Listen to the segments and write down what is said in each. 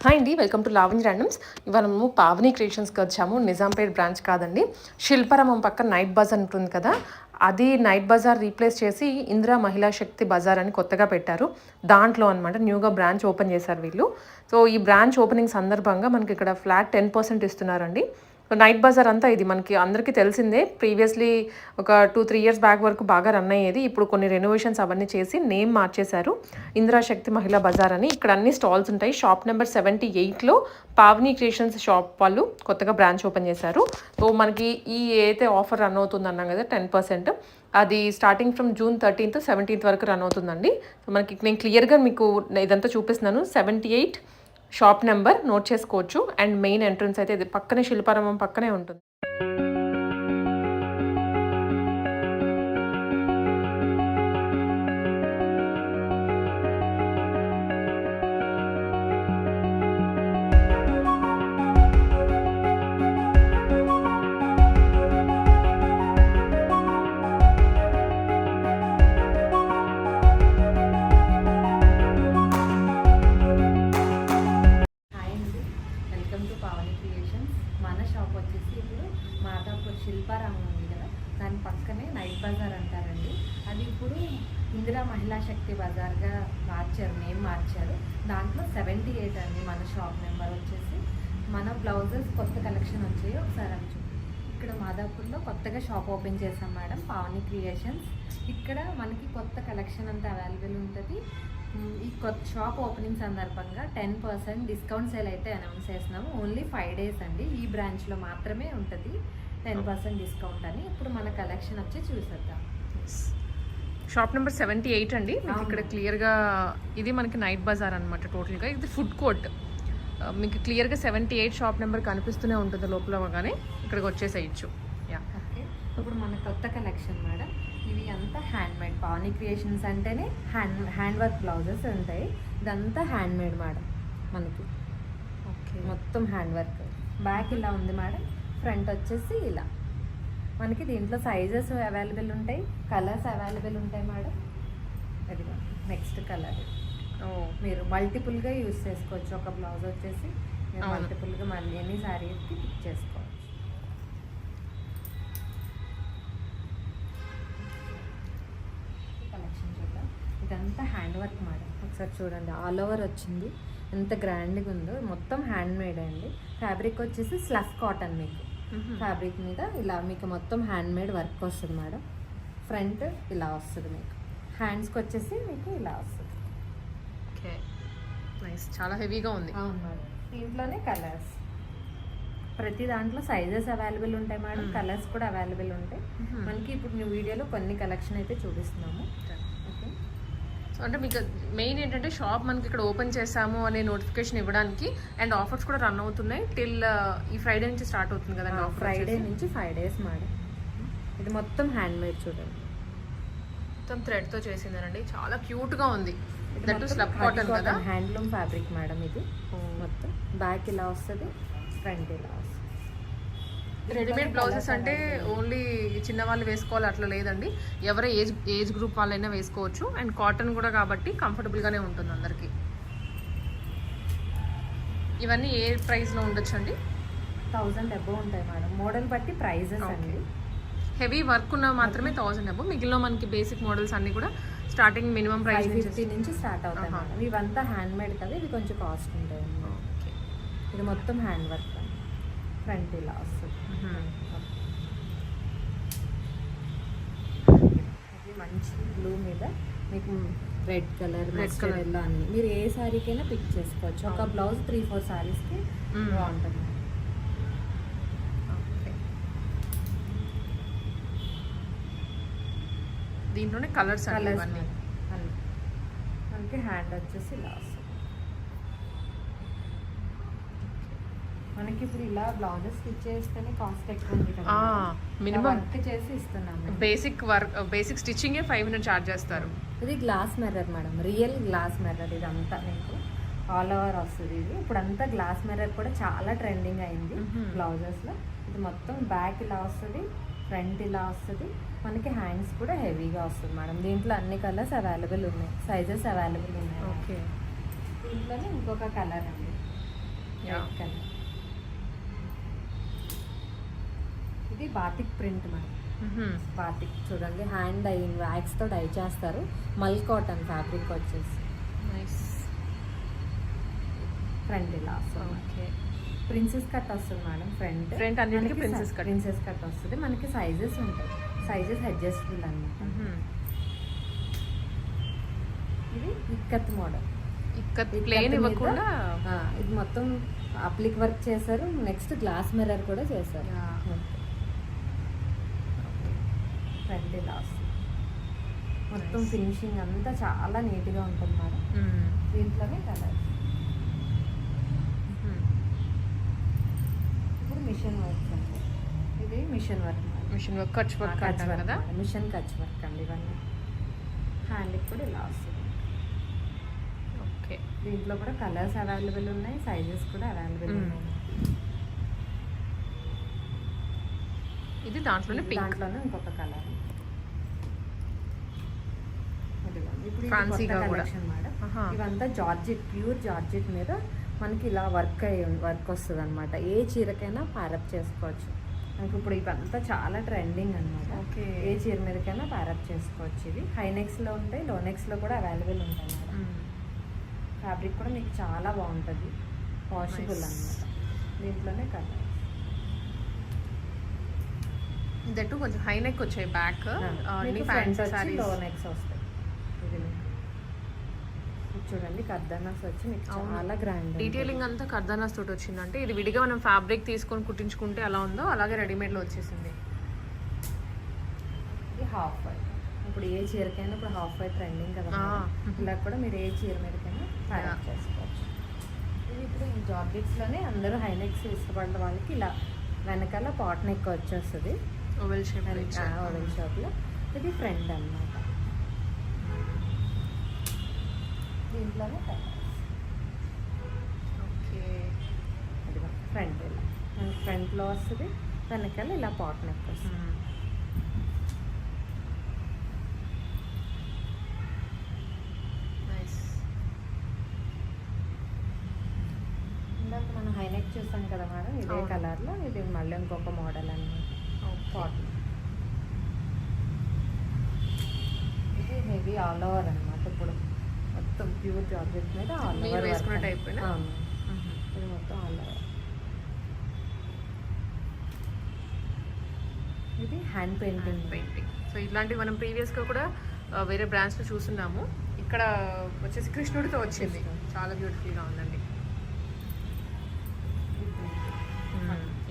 Hi అండి, welcome to Lavanya randoms. ఇవాళ మేము పావని క్రియేషన్స్కి వచ్చాము. నిజాంపేట్ బ్రాంచ్ కాదండి, శిల్పారామం పక్కన నైట్ బజార్ ఉంటుంది కదా, అది నైట్ బజార్ రీప్లేస్ చేసి ఇందిరా మహిళా శక్తి బజార్ అని కొత్తగా పెట్టారు. దాంట్లో అనమాట న్యూగా బ్రాంచ్ ఓపెన్ చేశారు వీళ్ళు. సో ఈ బ్రాంచ్ ఓపెనింగ్ సందర్భంగా మనకి ఇక్కడ ఫ్లాట్ 10% ఇస్తున్నారండి. నైట్ బజార్ అంతా ఇది మనకి అందరికీ తెలిసిందే. ప్రీవియస్లీ ఒక 2-3 ఇయర్స్ బ్యాక్ వరకు బాగా రన్ అయ్యేది. ఇప్పుడు కొన్ని రెనోవేషన్స్ అవన్నీ చేసి నేమ్ మార్చేశారు, ఇందిరా శక్తి మహిళా బజార్ అని. ఇక్కడ అన్ని స్టాల్స్ ఉంటాయి. షాప్ నెంబర్ 78లో పావని క్రియేషన్స్ షాప్ వాళ్ళు కొత్తగా బ్రాంచ్ ఓపెన్ చేశారు. సో మనకి ఈ ఏదైతే ఆఫర్ రన్ అవుతుంది అన్నాం కదా 10%, అది starting from June 13th 17th వరకు రన్ అవుతుందండి. సో మనకి నేను క్లియర్గా మీకు ఇదంతా చూపిస్తున్నాను. 78 షాప్ నెంబర్ నోట్ చేసుకోవచ్చు. అండ్ మెయిన్ ఎంట్రన్స్ అయితే ఇది పక్కనే, శిల్పారామం పక్కనే ఉంటుంది. పావని క్రియేషన్స్. మన షాప్ వచ్చేసి ఇప్పుడు మాదాపూర్ శిల్పారామం ఉంది కదా, దాని పక్కనే నైట్ బజార్ అంటారండి. అది ఇప్పుడు ఇందిరా మహిళా శక్తి బజార్గా మార్చారు, నేమ్ మార్చారు. దాంట్లో 78 అండి మన షాప్ నెంబర్ వచ్చేసి. మన బ్లౌజెస్ కొత్త కలెక్షన్ వచ్చాయి, ఒకసారి అని ఇక్కడ మాదాపూర్లో కొత్తగా షాప్ ఓపెన్ చేసాం మేడం, పావని క్రియేషన్స్. ఇక్కడ మనకి కొత్త కలెక్షన్ అంతా అవైలబుల్ ఉంటుంది. ఈ కొత్త షాప్ ఓపెనింగ్ సందర్భంగా 10% డిస్కౌంట్ సేల్ అయితే అనౌన్స్ చేస్తున్నాము. ఓన్లీ 5 days అండి, ఈ బ్రాంచ్లో మాత్రమే ఉంటుంది 10% డిస్కౌంట్ అని. ఇప్పుడు మన కలెక్షన్ వచ్చి చూసేద్దాం. షాప్ నెంబర్ 78 అండి. మీకు ఇక్కడ క్లియర్గా ఇది మనకి నైట్ బజార్ అనమాట. టోటల్గా ఇది ఫుడ్ కోర్ట్. మీకు క్లియర్గా 78 షాప్ నెంబర్ కనిపిస్తూనే ఉంటుంది లోపల, కానీ ఇక్కడికి వచ్చేసేయచ్చు. Yeah, okay. ఇప్పుడు మన కొత్త కలెక్షన్ మేడం, ఇవి అంతా హ్యాండ్మేడ్. పావని క్రియేషన్స్ అంటేనే హ్యాండ్ వర్క్ బ్లౌజెస్ ఉంటాయి. ఇదంతా హ్యాండ్మేడ్ మేడం మనకి. ఓకే, మొత్తం హ్యాండ్ వర్క్. బ్యాక్ ఇలా ఉంది మేడం, ఫ్రంట్ వచ్చేసి ఇలా. మనకి దీంట్లో సైజెస్ అవైలబుల్ ఉంటాయి, కలర్స్ అవైలబుల్ ఉంటాయి మేడం. అది నెక్స్ట్ కలర్ మీరు మల్టిపుల్గా యూజ్ చేసుకోవచ్చు. ఒక బ్లౌజ్ వచ్చేసి మీరు మల్టిపుల్గా మళ్ళీ ఎన్ని శారీస్కి పిక్ చేసుకోవచ్చు. కలెక్షన్ చూద్దాం. ఇదంతా హ్యాండ్ వర్క్ మేడం, ఒకసారి చూడండి. ఆల్ ఓవర్ వచ్చింది, ఎంత గ్రాండ్గా ఉందో. మొత్తం హ్యాండ్ మేడ్ అండి. ఫ్యాబ్రిక్ వచ్చేసి స్లఫ్ కాటన్. మీకు ఫ్యాబ్రిక్ మీద ఇలా మీకు మొత్తం హ్యాండ్ మేడ్ వర్క్ వస్తుంది మేడం. ఫ్రంట్ ఇలా వస్తుంది, మీకు హ్యాండ్స్కి వచ్చేసి మీకు ఇలా వస్తుంది. ఓకే, నైస్, చాలా హెవీగా ఉంది. అవును మేడం. దీంట్లోనే కలర్స్, ప్రతి దాంట్లో సైజెస్ అవైలబుల్ ఉంటాయి మేడం, కలర్స్ కూడా అవైలబుల్ ఉంటాయి. మనకి ఇప్పుడు న్యూ వీడియోలో కొన్ని కలెక్షన్ అయితే చూపిస్తున్నాము. ఓకే, సో అంటే మీకు మెయిన్ ఏంటంటే షాప్ మనకి ఇక్కడ ఓపెన్ చేసాము అనే నోటిఫికేషన్ ఇవ్వడానికి. అండ్ ఆఫర్స్ కూడా రన్ అవుతున్నాయి టిల్ ఈ ఫ్రైడే నుంచి స్టార్ట్ అవుతుంది కదండి. ఫ్రైడే నుంచి 5 days మేడం. ఇది మొత్తం హ్యాండ్ మేడ్ చూడండి, మొత్తం థ్రెడ్తో చేసిందనండి. చాలా క్యూట్గా ఉంది. స్లబ్ కాటన్ కదా, హ్యాండ్లూమ్ ఫ్యాబ్రిక్ మేడం. ఇది మొత్తం బ్యాక్ ఇలా వస్తుంది, ఫ్రంట్ ఇలా వస్తుంది. రెడీమేడ్ బ్లౌజెస్ అంటే ఓన్లీ చిన్నవాళ్ళు వేసుకోవాలి అట్లా లేదండి, ఎవరి ఏజ్ గ్రూప్ వాళ్ళైనా వేసుకోవచ్చు. అండ్ కాటన్ కూడా కాబట్టి కంఫర్టబుల్గానే ఉంటుంది అందరికీ. ఇవన్నీ ఏ ప్రైస్లో ఉండొచ్చు అండి? 1000 అబోవ్ ఉంటాయి మేడం. మోడల్ బట్టి ప్రైజెస్ అండి. హెవీ వర్క్ ఉన్నవి మాత్రమే 1000 అబోవ్. మిగిలిన మనకి బేసిక్ మోడల్స్ అన్నీ కూడా స్టార్టింగ్ మినిమం ప్రైస్ 550 నుంచి స్టార్ట్ అవుతాయి మేడం. ఇవంతా హ్యాండ్ మేడ్ కదా, ఇవి కొంచెం కాస్ట్ ఉంటాయి. ఇది మొత్తం హ్యాండ్ వర్క్, ఫ్రంట్ ఇలా వస్తుంది. ఇది మంచి బ్లూ మీద మీకు రెడ్ కలర్, మస్టర్డ్ ఎల్లో అన్ని మీరు ఏ శారీకైనా పిక్ చేసుకోవచ్చు. ఒక బ్లౌజ్ 3-4 శారీస్కి బాగుంటుంది. దీంట్లోనే కలర్స్ అన్నీ. మనకి హ్యాండ్ వచ్చేసి ఇలా వస్తుంది. మనకి ఇప్పుడు ఇలా బ్లౌజెస్ స్టిచ్ చేస్తేనే కాస్ట్ ఎక్కువ ఉంది కదా, మినిమం వర్క్ చేసి ఇస్తున్నాము. బేసిక్ స్టిచ్చింగే 500 ఛార్జ్ చేస్తారు. ఇది glass mirror madam, real glass mirror. ఇదంతా మీకు ఆల్ ఓవర్ వస్తుంది. ఇది ఇప్పుడు అంతా గ్లాస్ మిర్రర్ కూడా చాలా ట్రెండింగ్ అయింది బ్లౌజెస్లో. ఇది మొత్తం బ్యాక్ ఇలా వస్తుంది, ఫ్రంట్ ఇలా వస్తుంది. మనకి హ్యాండ్స్ కూడా హెవీగా వస్తుంది మేడం. దీంట్లో అన్ని కలర్స్ అవైలబుల్ ఉన్నాయి, సైజెస్ అవైలబుల్ ఉన్నాయి. ఓకే, దీంట్లోనే ఇంకొక కలర్ అండి, Yeah. Red colour. ఇది బాతిక్ ప్రింట్ మేడం. బాతిక్ చూడండి, హ్యాండ్ డై వ్యాక్స్తో డై చేస్తారు. మల్ కాటన్ ఫ్యాబ్రిక్ వచ్చేసి నైస్. ఫ్రంట్ ఇలా వస్తుంది. ఓకే. ప్రిన్సెస్ కట్ వస్తుంది మేడం. Front అన్నిటికీ princess cut. ప్రిన్సెస్ కట్ వస్తుంది. మనకి సైజెస్ ఉంటాయి, సైజెస్ అడ్జస్టబుల్ అన్నమాట. ఇది ఇక్కత్ మోడల్. ఇక్కత్ ప్లేన్ ఇవ్వకుండా ఇది మొత్తం అప్లిక్ వర్క్ చేశారు. నెక్స్ట్ గ్లాస్ మిర్రర్ కూడా చేశారు. ఫ్రంట్ ఇలా వస్తుంది. మొత్తం ఫినిషింగ్ అంతా చాలా నీట్గా ఉంటుంది మేడం. దీంట్లోనే కలర్. ఇప్పుడు మిషన్ వర్క్ అండి. ఇది mission work madam. Mission work, Kutch work అంటారు కదా. మిషన్ కచ్ వర్క్ అండి ఇవన్నీ. హ్యాండ్కి కూడా ఇలా వస్తుంది. ఓకే. దీంట్లో కూడా కలర్స్ అవైలబుల్ ఉన్నాయి, సైజెస్ కూడా అవైలబుల్ ఉన్నాయి. ఇది దాంట్లోనే పింక్. దాంట్లోనే ఇంకొక కలర్. ఇప్పుడు Fancy గా కూడా. Collection madam. ఆహా. ఇవంతా జార్జెట్, ప్యూర్ జార్జెట్ మీద మనకి ఇలా వర్క్ వస్తుంది అనమాట. ఏ చీరకైనా ప్యారప్ చేసుకోవచ్చు. మనకి ఇప్పుడు ఇవంతా చాలా ట్రెండింగ్ అనమాట. ఓకే. ఏ చీర మీదకైనా ప్యారప్ చేసుకోవచ్చు. ఇవి హైనెక్స్లో ఉంటాయి, లోనెక్స్లో కూడా అవైలబుల్ ఉంటాయి మేడం. ఫ్యాబ్రిక్ కూడా మీకు చాలా బాగుంటుంది, వాషబుల్ అన్నమాట. దీంట్లోనే కలర్. దట్టు కొంచెం హై నెక్ వచ్చాయి బ్యాక్. అన్ని ఫ్రంట్ ఫ్యాన్సీ వచ్చి సారీస్. లో నెక్స్ వస్తాయి. ఇది చూడండి, కర్దానాస్ వచ్చి మీకు చాలా గ్రాండ్. డీటెయిలింగ్ అంతా కర్దానాస్ తోటి వచ్చిందంటే ఇది విడిగా మనం ఫ్యాబ్రిక్ తీసుకొని కుట్టించుకుంటే ఎలా ఉందో అలాగే రెడీమేడ్లో వచ్చేసింది. ఇది హాఫ్ వైట్. ఇప్పుడు ఏ చీరకైనా ఇప్పుడు హాఫ్ వైట్ ట్రెండింగ్ కదా. ఇలా కూడా మీరు ఏ చీర మీదకైనా ప్యారప్ చేసుకోవచ్చు. ఇది ఇప్పుడు ఈ జార్జెట్స్లోనే అందరూ హైనెక్స్ ఇష్టపడిన వాళ్ళకి ఇలా వెనకాల పాట్ నెక్ వచ్చేస్తుంది. Oval shape. ఓవెల్ షేప్లో. ఇది ఫ్రంట్ అన్నమాట. దీంట్లోనే కలర్స్. ఓకే. అది ఫ్రంట్ ఇలా మనకి ఫ్రంట్లో వస్తుంది, వెనకాల ఇలా పాట్ నెక్ వస్తుంది. నైస్. ఇందాక మనం హైనెక్ చూసాం కదా మేడం, ఇదే అవును. కలర్లో ఇది మళ్ళీ ఇంకొక మోడల్ అన్నమాట. పాట్ ఇది హెవీ ఆల్ ఓవర్ అనమాట. ఇప్పుడు మొత్తం ప్యూర్ జార్జెట్ మీద ఆల్ మీరు ఓవర్ వేసుకున్న type ఏనా? అవును. ఇది మొత్తం ఆల్ ఓవర్. ఇది హ్యాండ్ పెయింటింగ్. పెయింటింగ్. సో ఇట్లాంటివి మనం ప్రీవియస్గా కూడా వేరే బ్రాండ్స్లో చూస్తున్నాము. ఇక్కడ వచ్చేసి కృష్ణుడితో వచ్చింది. చాలా బ్యూటిఫుల్గా ఉందండి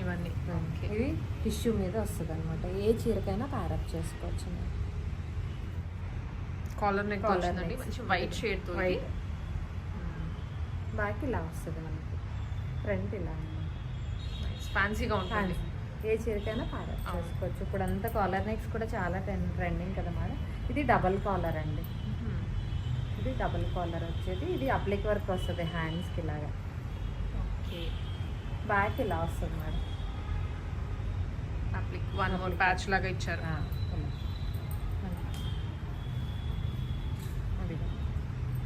ఇవన్నీ. ఓకే. ఇది టిష్యూ మీద వస్తుంది అనమాట. ఏ చీరకైనా ప్యారప్ చేసుకోవచ్చు. కాలర్ నెక్ Collar వచ్చిందండి, necks. మంచి వైట్ షేడ్ తో. వైట్. బ్యాక్ ఇలా వస్తుంది మనకి, ఫ్రంట్ ఇలా అన్నమాట. ఫ్యాన్సీగా ఉంటుంది. ఏ చీరకైనా ప్యారప్ చేసుకోవచ్చు. ఇప్పుడు అంతా కాలర్ నెక్స్ కూడా చాలా ట్రెండింగ్ కదా మేడం. ఇది డబల్ కాలర్ అండి. ఇది డబల్ కాలర్ వచ్చేది. ఇది అప్లిక్ వర్క్ వస్తుంది హ్యాండ్స్కి ఇలాగా. ఓకే. బ్యాక్ ఇలా వస్తుంది మేడం. అప్లిక్ వన్ మోర్ ప్యాచ్ లాగా ఇచ్చారు.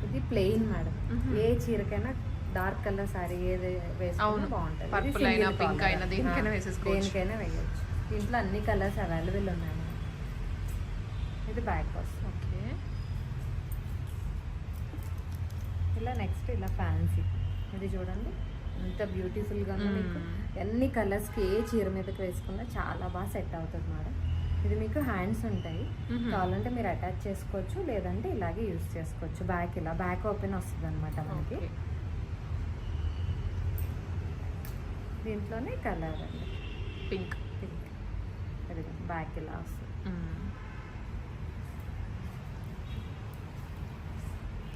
ఇది ప్లెయిన్ మేడం. ఏ చీరకైనా డార్క్ కలర్ సారీ ఏది వేసుకున్నా అవును. బాగుంటుంది. పర్పుల్ అయినా పింక్ అయినా దేనికైనా వేసేసుకోవచ్చు. దేనికైనా వేయచ్చు. దీంట్లో అన్ని కలర్స్ అవైలబుల్ ఉన్నాయి మేడం. ఇది బ్యాక్ వస్తుంది. ఓకే. ఇలా నెక్స్ట్ ఇలా ఫ్యాన్సీ. ఇది చూడండి ఎంత బ్యూటిఫుల్గా ఉందో. మీకు ఎన్ని కలర్స్కి ఏ చీర మీదకి వేసుకున్నా చాలా బాగా సెట్ అవుతుంది మేడం. ఇది మీకు హ్యాండ్స్ ఉంటాయి, కావాలంటే మీరు అటాచ్ చేసుకోవచ్చు, లేదంటే ఇలాగే యూజ్ చేసుకోవచ్చు. బ్యాక్ ఇలా బ్యాక్ ఓపెన్ వస్తుంది అనమాట మనకి. దీంట్లోనే కలర్ అండి పింక్. పింక్. అది బ్యాక్ ఇలా వస్తుంది.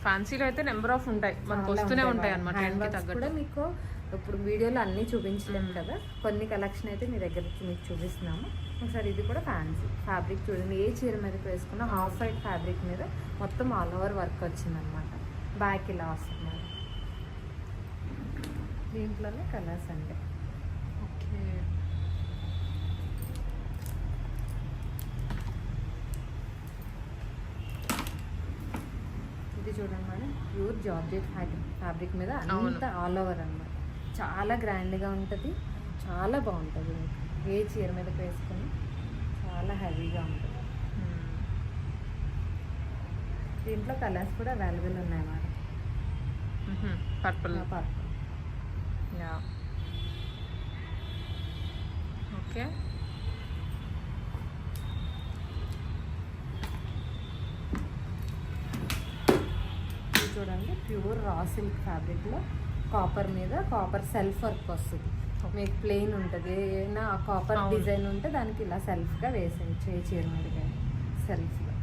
ఫ్యాన్సీలో అయితే నెంబర్ ఆఫ్ ఉంటాయి, మనకు వస్తూనే ఉంటాయి అన్నమాట. కూడా మీకు ఇప్పుడు వీడియోలో అన్నీ చూపించలేము కదా, కొన్ని కలెక్షన్ అయితే మీ దగ్గర మీకు చూపిస్తున్నాము. ఒకసారి ఇది కూడా ఫ్యాన్సీ ఫ్యాబ్రిక్ చూడండి. ఏ చీర మీదకి వేసుకున్న హాఫ్ వైట్ ఫ్యాబ్రిక్ మీద మొత్తం ఆల్ ఓవర్ వర్క్ వచ్చిందనమాట. బ్యాక్ ఇలా వస్తుంది. దీంట్లోనే కలర్స్ అండి. ఓకే. ఇది చూడండి మేడం, ప్యూర్ జార్జెట్ ఫ్యాబ్రిక్ మీద అంతా ఆల్ ఓవర్ అనమాట. చాలా గ్రాండ్గా ఉంటుంది, చాలా బాగుంటుంది. మీకు ఏ చీర మీదకి వేసుకుని చాలా హెవీగా ఉంటుంది. దీంట్లో కలర్స్ కూడా అవైలబుల్ ఉన్నాయి madam. Purple. Purple. Yeah okay. ఇది చూడండి, ప్యూర్ రా సిల్క్ ఫ్యాబ్రిక్లో కాపర్ మీద కాపర్ సెల్ఫ్ వర్క్ వస్తుంది. మీకు ప్లెయిన్ ఉంటుంది, ఏదైనా కాపర్ డిజైన్ ఉంటే దానికి ఇలా సెల్ఫ్గా వేసేయచ్చు. ఏ చీర మీద సెల్ఫ్గా.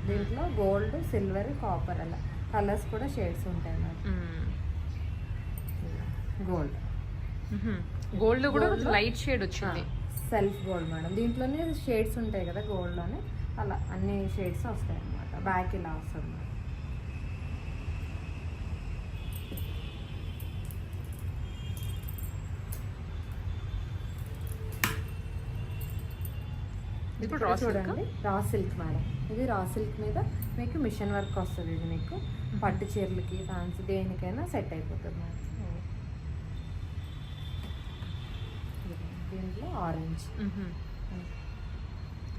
దీంట్లో గోల్డ్, సిల్వర్, కాపర్ అలా కలర్స్ కూడా షేడ్స్ ఉంటాయి మేడం. గోల్డ్. గోల్డ్ కూడా లైట్ షేడ్ వచ్చింది. Self gold madam. దీంట్లోనే షేడ్స్ ఉంటాయి కదా గోల్డ్లోనే, అలా అన్ని షేడ్స్ వస్తాయి అన్నమాట. బ్యాక్ ఇలా వస్తుంది మేడం. ఇప్పుడు చూడండి, రా సిల్క్ మేడం. ఇది రా సిల్క్ మీద మీకు మిషన్ వర్క్ వస్తుంది. ఇది మీకు పట్టు చీరలకి, ఫ్యాన్సీ దేనికైనా సెట్ అయిపోతుంది మేడం. దీంట్లో ఆరెంజ్,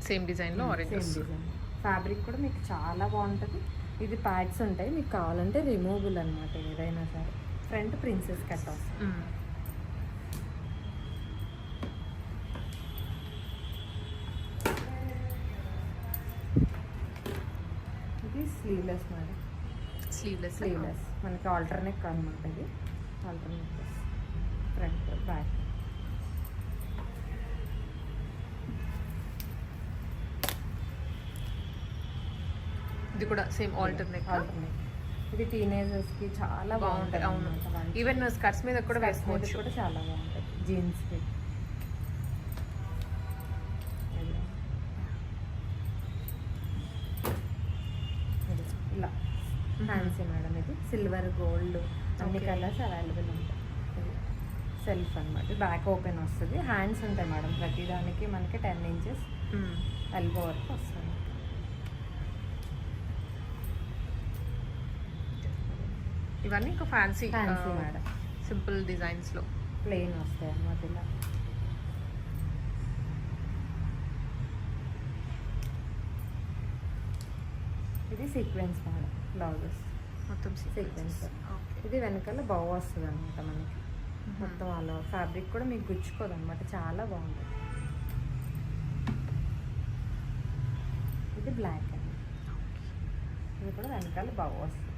సేమ్ డిజైన్లో ఆరెంజ్. Same design. ఫ్యాబ్రిక్ కూడా మీకు చాలా బాగుంటుంది. ఇది ప్యాడ్స్ ఉంటాయి, మీకు కావాలంటే రిమూవబుల్ అనమాట. ఏదైనా సరే ఫ్రంట్ ప్రిన్సెస్ కట్ వస్తుంది. ఇది స్లీవ్లెస్ మేడం. స్లీవ్లెస్ మనకి ఆల్టర్నేట్ అనమాట. ఇది ఆల్టర్నేట్ ఫ్రంట్ బ్యాక్. ఇది కూడా సేమ్ ఆల్టర్నేట్. ఇది టీనేజర్స్కి చాలా బాగుంటుంది. అవును, ఈవెన్ స్కర్ట్స్ మీద కూడా వేసుకోవచ్చు. కూడా చాలా బాగుంటుంది. జీన్స్కి ఇలా ఫ్యాన్సీ మేడం. ఇది సిల్వర్, గోల్డ్ అన్ని కలర్స్ అవైలబుల్ ఉంటాయి. సెల్ఫ్ అనమాట. బ్యాక్ ఓపెన్ వస్తుంది. హ్యాండ్స్ ఉంటాయి మేడం ప్రతిదానికి. మనకి 10 ఇంచెస్ ఎల్బో వరకు వస్తుంది. ఇవన్నీ ఇంకా ఫ్యాన్సీ మేడం. సింపుల్ డిజైన్స్లో ప్లెయిన్ వస్తాయి అన్నమాట. ఇలా ఇది సీక్వెన్స్ మేడం. బ్లౌజెస్ మొత్తం సీక్వెన్స్. ఇది వెనకాల బౌ వస్తుంది అనమాట మనకి. మొత్తం వాళ్ళ ఫ్యాబ్రిక్ కూడా మీకు గుచ్చుకోదు అనమాట. చాలా బాగుంటుంది. ఇది బ్లాక్ అండి. ఇది కూడా వెనకాల బౌ వస్తుంది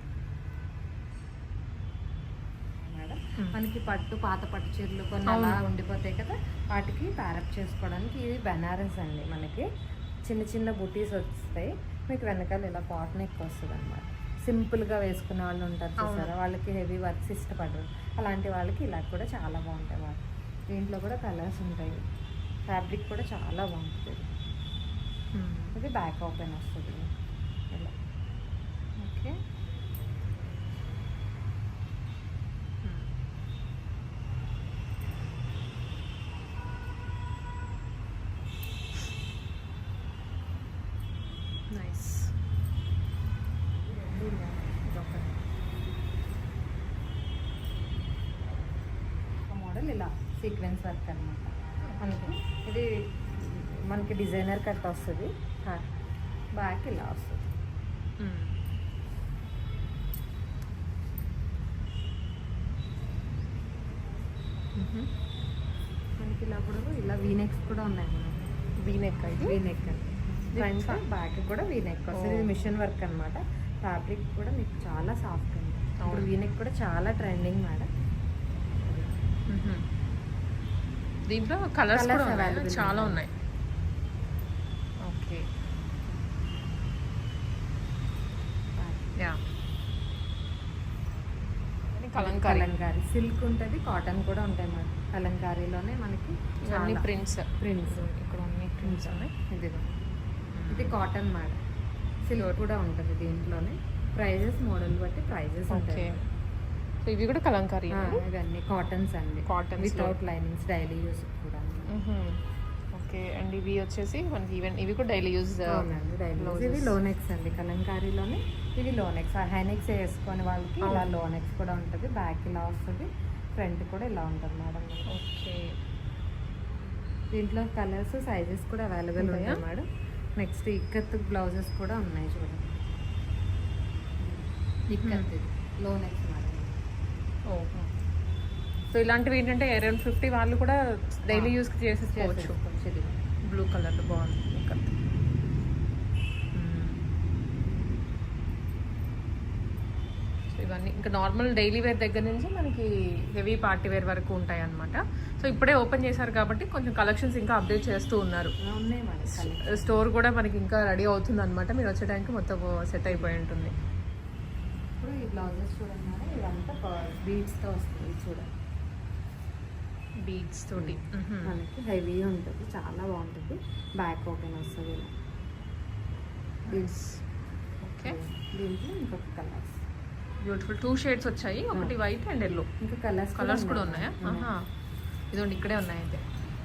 మేడం. మనకి పాత పట్టు చీరలు కొన్ని అలా ఉండిపోతాయి కదా, వాటికి ప్యారప్ చేసుకోవడానికి. ఇది బెనారస్ అండి. మనకి చిన్న చిన్న బుటీస్ వస్తాయి. మీకు వెనకాల ఇలా కాటన్ ఎక్కువ వస్తుంది అనమాట. సింపుల్గా వేసుకునే వాళ్ళు ఉంటారు చూసారా, వాళ్ళకి హెవీ వర్క్స్ ఇష్టపడరు. అలాంటి వాళ్ళకి ఇలా కూడా చాలా బాగుంటాయి వాళ్ళు. దీంట్లో కూడా కలర్స్ ఉంటాయి. ఫ్యాబ్రిక్ కూడా చాలా బాగుంటుంది. ఇది బ్యాక్ ఓపెన్ వస్తుంది ఇలా. ఓకే. నైస్. మోడల్ ఇలా సీక్వెన్స్ వర్క్ అనమాట. ఇది మనకి డిజైనర్ కట్ వస్తుంది. బ్యాక్ ఇలా వస్తుంది. మనకి ఇలా కూడా ఇలా వీనెక్స్ కూడా ఉన్నాయి మనకి. వీనెక్. ఇది వీనెక్ అండి. ఫ్రంట్ బ్యాక్ కూడా వీనెక్ వస్తుంది. ఇది మిషన్ వర్క్ అనమాట. ఫ్యాబ్రిక్ కూడా మీకు చాలా సాఫ్ట్ ఉంది. ఇప్పుడు వీనెక్ కూడా చాలా ట్రెండింగ్ మేడం. దీంట్లో కలర్స్ కూడా ఉన్నాయి, చాలా ఉన్నాయి. ఓకే. యా. కలంకారీ సిల్క్ ఉంటుంది, కాటన్ కూడా ఉంటాయి మేడం. కలంకారీలోనే మనకి అన్ని ప్రింట్స్ ఇక్కడ అన్ని ప్రింట్స్ ఉన్నాయి. ఇది కాటన్ మేడం. సిల్క్ కూడా ఉంటుంది దీంట్లోనే. ప్రైజెస్ మోడల్ బట్టి ప్రైజెస్ ఉంటాయి. సో ఇవి కూడా కలంకారీ. ఇవన్నీ కాటన్స్ అండి. Cotton without linings, daily use కూడా. ఓకే. అండ్ ఇవి వచ్చేసి మనకి ఈవెన్ ఇవి కూడా డైలీ యూజ్. ఇది లోనెక్స్ అండి. కలంకారీలోనే ఇవి లోనెక్స్. హైనెక్స్ వేసుకొని వాళ్ళకి ఇలా లోనెక్స్ కూడా ఉంటుంది. బ్యాక్ ఇలా వస్తుంది. ఫ్రంట్ కూడా ఇలా ఉంటుంది మేడం. ఓకే. దీంట్లో కలర్స్ సైజెస్ కూడా అవైలబుల్ ఉన్నాయా? ఉన్నాయి మేడం. నెక్స్ట్ ఇక్కత్ బ్లౌజెస్ కూడా ఉన్నాయి చూడండి. ఇక్కత్ లో నెక్స్ మేడం. ఓహో. సో ఇలాంటివి ఏంటంటే అరౌండ్ 50 వాళ్ళు కూడా డైలీ యూస్కి చేసేసుకోవచ్చు. బ్లూ కలర్లో బాగుంది ఇంకా. సో ఇవన్నీ ఇంకా నార్మల్ డైలీ వేర్ దగ్గర నుంచి మనకి హెవీ పార్టీ వేర్ వరకు ఉంటాయి అన్నమాట. సో ఇప్పుడే ఓపెన్ చేశారు కాబట్టి కొంచెం కలెక్షన్స్ ఇంకా అప్డేట్ చేస్తూ ఉన్నారు. ఉన్నాయి మేడం. స్టోర్ కూడా మనకి ఇంకా రెడీ అవుతుంది అనమాట. మీరు వచ్చే టైంకి మొత్తం సెట్ అయిపోయి ఉంటుంది. ఇప్పుడు ఈ బ్లౌజెస్ చూడండి మేడం, ఇదంతా బీడ్స్తో వస్తుంది చూడండి. బీడ్స్ తోటి మనకి హెవీ ఉంటుంది, చాలా బాగుంటుంది. బ్యాక్ ఓపెన్ వస్తుంది ఇలా. బీడ్స్. ఓకే. దీంట్లో ఇంకొక కలర్స్ బ్యూటిఫుల్ 2 షేడ్స్ వచ్చాయి. ఒకటి వైట్ అండ్ ఎల్లో. ఇంకా కలర్స్ కూడా ఉన్నాయా? ఇదిగోండి ఇక్కడే ఉన్నాయి. అయితే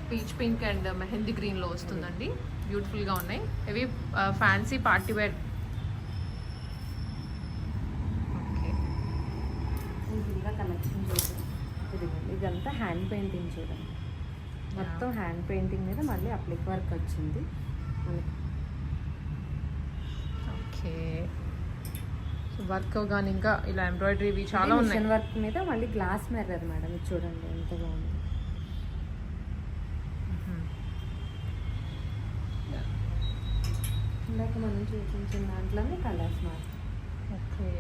పీచ్ పింక్ అండ్ మెహందీ గ్రీన్లో వస్తుందండి. బ్యూటిఫుల్గా ఉన్నాయి. ఇవి ఫ్యాన్సీ పార్టీ వేర్. ఓకే. ఇంకా కలెక్షన్ చూడండి. ఇదంతా హ్యాండ్ పెయింటింగ్ చూడండి. మొత్తం హ్యాండ్ పెయింటింగ్ మీద మళ్ళీ అప్లిక్ వర్క్ వచ్చింది మనకి. ఓకే. సో వర్క్ కానీ ఇంకా ఇలా ఎంబ్రాయిడరీ చాలా ఉన్నాయి. వర్క్ మీద మళ్ళీ గ్లాస్ మిర్రర్ మేడం. ఇది చూడండి ఎంత బాగుంది. ఇందాక మనం చూపించిన దాంట్లోనే కలర్స్ మాట. ఓకే.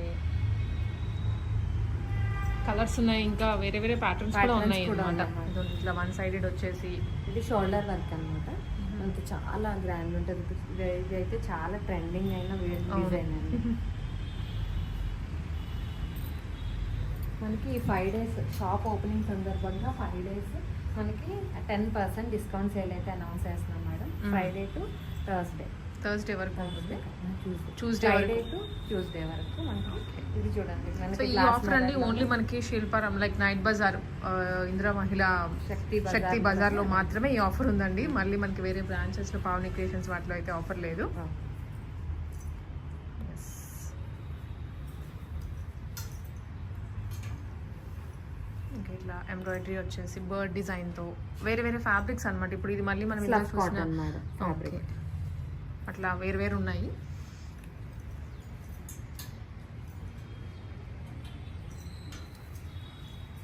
కలర్స్ ఉన్నాయి, ఇంకా వేరే వేరే ప్యాటర్న్స్ కూడా ఉన్నాయి అన్నమాట. ఇట్లా 1 సైడెడ్ వచ్చేసి ఇది షోల్డర్ వర్క్ అనమాట. మనకి చాలా గ్రాండ్ ఉంటుంది. ఇది అయితే చాలా ట్రెండింగ్ అయిన డిజైన్ అండి. మనకి 5 days షాప్ ఓపెనింగ్ సందర్భంగా 5 days మనకి 10% డిస్కౌంట్ సేల్ అయితే అనౌన్స్ చేస్తున్నాం మేడం. ఫ్రైడే టు థర్స్డే వరకు ఉంటుంది. ఫ్రైడే టు ట్యూస్డే వరకు మనకి. ఇది చూడండి. సో ఈ ఆఫర్ అండి ఓన్లీ మనకి శిల్పారం లైక్ నైట్ బజార్, ఇందిరా మహిళా శక్తి బజార్లో మాత్రమే ఈ ఆఫర్ ఉందండి. మళ్ళీ మనకి వేరే బ్రాంచెస్లో పావని క్రియేషన్స్ వాటిలో అయితే ఆఫర్ లేదు. ఇంకా ఇట్లా ఎంబ్రాయిడరీ వచ్చేసి బర్డ్ డిజైన్తో వేరే వేరే ఫ్యాబ్రిక్స్ అనమాట. ఇప్పుడు ఇది మళ్ళీ మనం ఇలా చూసిన అట్లా వేరు వేరు ఉన్నాయి.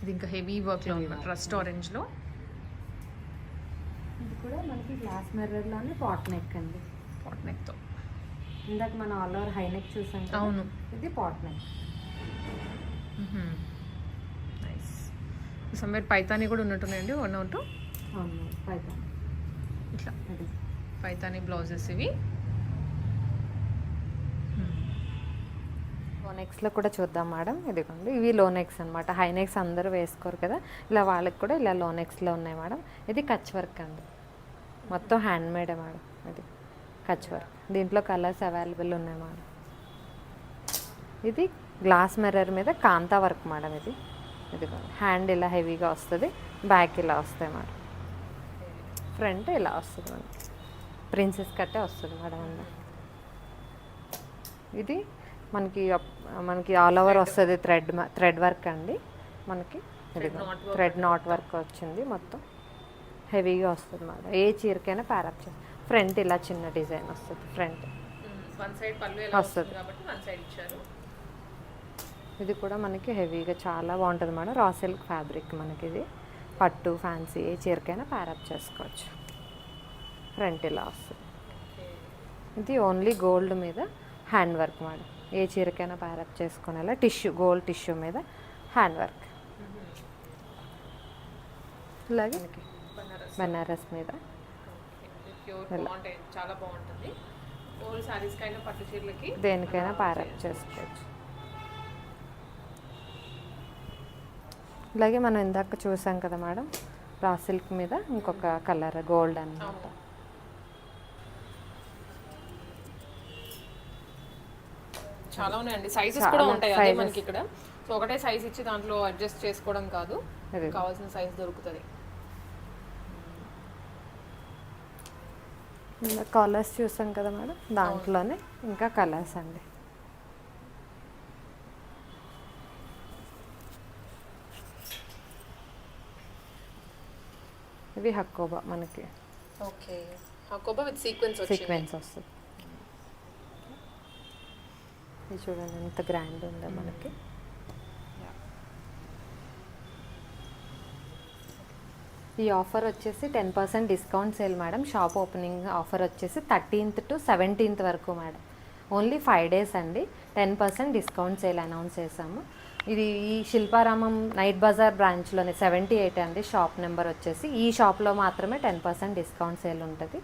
ఇది ఇంకా హెవీ వర్క్లో అనమాట. రస్ట్ ఆరెంజ్లో. ఇది కూడా మనకి గ్లాస్ మిర్రర్లోనే పాట్ నెక్ అండి. పాట్ నెక్తో ఇందాక మనం ఆల్ ఓవర్ హై నెక్ చూసాం. అవును. ఇది pot neck. Nice. Somewhere Paithani కూడా ఉన్నట్టున్నాయండి. 1 or 2. అవును పైతాని. ఇట్లా పైతాని బ్లౌజెస్ ఇవి. లో నెక్స్లో కూడా చూద్దాం మేడం. ఇదిగోండి ఇవి లో నెక్స్ అనమాట. హై నెక్స్ అందరూ వేసుకోరు కదా, ఇలా వాళ్ళకి కూడా ఇలా లో నెక్స్లో ఉన్నాయి మేడం. ఇది కచ్ వర్క్ అండి. మొత్తం హ్యాండ్ మేడే మేడం. ఇది కచ్ వర్క్. దీంట్లో కలర్స్ అవైలబుల్ ఉన్నాయి మేడం. ఇది గ్లాస్ మిర్రర్ మీద కాంతా వర్క్ మేడం. ఇది ఇదిగోండి హ్యాండ్ ఇలా హెవీగా వస్తుంది, బ్యాక్ ఇలా వస్తాయి మేడం. ఫ్రంట్ ఇలా వస్తుంది మేడం. ప్రిన్సెస్ కట్టే వస్తుంది మేడం. ఇది మనకి ఆల్ ఓవర్ వస్తుంది. థ్రెడ్ వర్క్ అండి మనకి. థ్రెడ్ నాట్ వర్క్ వచ్చింది. మొత్తం హెవీగా వస్తుంది మేడం. ఏ చీరకైనా ప్యారప్ చేస్తుంది. ఫ్రంట్ ఇలా చిన్న డిజైన్ వస్తుంది. ఫ్రంట్ వస్తుంది. ఇది కూడా మనకి హెవీగా చాలా బాగుంటుంది మేడం. రా సిల్క్ ఫ్యాబ్రిక్ మనకి. ఇది పట్టు ఫ్యాన్సీ ఏ చీరకైనా ప్యారప్ చేసుకోవచ్చు. ఫ్రంట్ ఇలా వస్తుంది. ఇది ఓన్లీ గోల్డ్ మీద హ్యాండ్ వర్క్ మేడం. ఏ చీరకైనా ప్యారప్ చేసుకునేలా టిష్యూ, గోల్డ్ టిష్యూ మీద హ్యాండ్ వర్క్. ఇలాగే బనారస్ మీద చాలా బాగుంటుంది. దేనికైనా ప్యారప్ చేసుకోవచ్చు. ఇలాగే మనం ఇందాక చూసాం కదా మేడం, రా సిల్క్ మీద ఇంకొక కలర్ గోల్డ్ అన్నమాట. చాలా ఉన్నాయండి. సైజెస్ కూడా ఉంటాయి అదే మనకి ఇక్కడ. సో ఒకటే సైజ్ ఇచ్చి దాంట్లో అడ్జస్ట్ చేసుకోవడం కాదు, కావాల్సిన సైజ్ దొరుకుతుంది. కలర్స్ చూసాం కదా మేడం, దాంట్లోనే ఇంకా కలర్స్ అండి. ఇవి హక్కోబా మనకి okay Hakoba with sequence sequence వస్తుంది. ఇది చూడండి ఎంత గ్రాండ్ ఉందో మనకి. ఈ ఆఫర్ వచ్చేసి 10% discount sale madam. Shop opening offer వచ్చేసి 13th to 17th వరకు మేడం. ఓన్లీ 5 days అండి. 10% డిస్కౌంట్ సేల్ అనౌన్స్ చేసాము. ఇది ఈ శిల్పారామం నైట్ బజార్ బ్రాంచ్లోనే 78 అండి షాప్ నెంబర్ వచ్చేసి. ఈ షాప్లో మాత్రమే 10% డిస్కౌంట్ సేల్ ఉంటుంది.